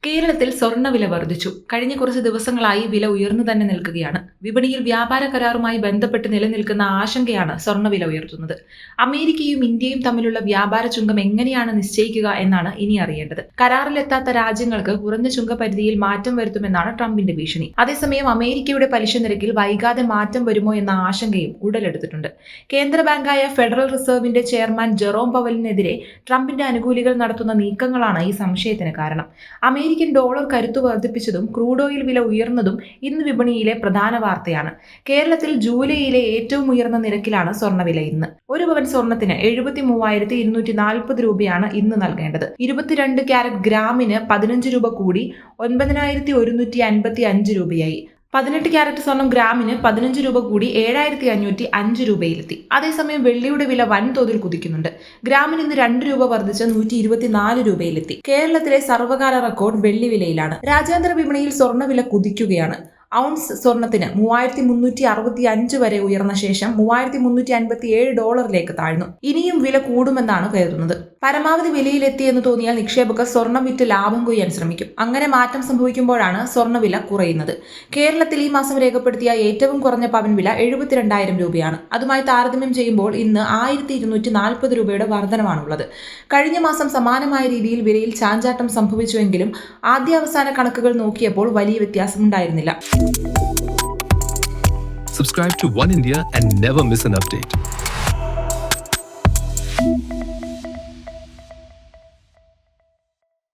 കേരളത്തിൽ സ്വർണ്ണവില വർദ്ധിച്ചു. കഴിഞ്ഞ കുറച്ച് ദിവസങ്ങളായി വില ഉയർന്നു തന്നെ നിൽക്കുകയാണ്. വിപണിയിൽ വ്യാപാര കരാറുമായി ബന്ധപ്പെട്ട് നിലനിൽക്കുന്ന ആശങ്കയാണ് സ്വർണ്ണവില ഉയർത്തുന്നത്. അമേരിക്കയും ഇന്ത്യയും തമ്മിലുള്ള വ്യാപാര ചുങ്കം എങ്ങനെയാണ് നിശ്ചയിക്കുക എന്നാണ് ഇനി അറിയേണ്ടത്. കരാറിലെത്താത്ത രാജ്യങ്ങൾക്ക് കുറഞ്ഞ ചുങ്കപരിധിയിൽ മാറ്റം വരുത്തുമെന്നാണ് ട്രംപിന്റെ ഭീഷണി. അതേസമയം അമേരിക്കയുടെ പലിശ നിരക്കിൽ വൈകാതെ മാറ്റം വരുമോ എന്ന ആശങ്കയും ഉടലെടുത്തിട്ടുണ്ട്. കേന്ദ്ര ബാങ്കായ ഫെഡറൽ റിസർവിന്റെ ചെയർമാൻ ജെറോം പവലിനെതിരെ ട്രംപിന്റെ അനുകൂലികൾ നടത്തുന്ന നീക്കങ്ങളാണ് ഈ സംശയത്തിന് കാരണം. അമേരിക്കൻ ഡോളർ കരുത്തു വർദ്ധിപ്പിച്ചതും ക്രൂഡ് ഓയിൽ വില ഉയർന്നതും ഇന്ന് വിപണിയിലെ പ്രധാന വാർത്തയാണ്. കേരളത്തിൽ ജൂലൈയിലെ ഏറ്റവും ഉയർന്ന നിരക്കിലാണ് സ്വർണ്ണവില ഇന്ന്. ഒരു പവൻ സ്വർണ്ണത്തിന് 73,240 രൂപയാണ് ഇന്ന് നൽകേണ്ടത്. 22 ക്യാരറ്റ് ഗ്രാമിന് 15 രൂപ കൂടി 9,155 രൂപയായി. 18 ക്യാരറ്റ് സ്വർണം ഗ്രാമിന് 15 രൂപ കൂടി 7,505 രൂപയിലെത്തി. അതേസമയം വെള്ളിയുടെ വില വൻതോതിൽ കുതിക്കുന്നുണ്ട്. ഗ്രാമിന് ഇന്ന് 2 രൂപ വർദ്ധിച്ച് 124 രൂപയിലെത്തി. കേരളത്തിലെ സർവ്വകാല റെക്കോർഡ് വെള്ളി വിലയിലാണ്. രാജ്യാന്തര വിപണിയിൽ സ്വർണ്ണവില കുതിക്കുകയാണ്. ഔൺസ് സ്വർണത്തിന് 3,365 വരെ ഉയർന്ന ശേഷം 3,357 ഡോളറിലേക്ക് താഴ്ന്നു. ഇനിയും വില കൂടുമെന്നാണ് കരുതുന്നത്. പരമാവധി വിലയിലെത്തിയെന്ന് തോന്നിയാൽ നിക്ഷേപകർ സ്വർണം വിറ്റ് ലാഭം കൊയ്യാൻ ശ്രമിക്കും. അങ്ങനെ മാറ്റം സംഭവിക്കുമ്പോഴാണ് സ്വർണ്ണവില കുറയുന്നത്. കേരളത്തിൽ ഈ മാസം രേഖപ്പെടുത്തിയ ഏറ്റവും കുറഞ്ഞ പവൻ വില 72,000 രൂപയാണ്. അതുമായി താരതമ്യം ചെയ്യുമ്പോൾ ഇന്ന് 1,240 രൂപയുടെ വർധനമാണുള്ളത്. കഴിഞ്ഞ മാസം സമാനമായ രീതിയിൽ വിലയിൽ ചാഞ്ചാട്ടം സംഭവിച്ചുവെങ്കിലും ആദ്യാവസാന കണക്കുകൾ നോക്കിയപ്പോൾ വലിയ വ്യത്യാസമുണ്ടായിരുന്നില്ല. Subscribe to One India and never miss an update.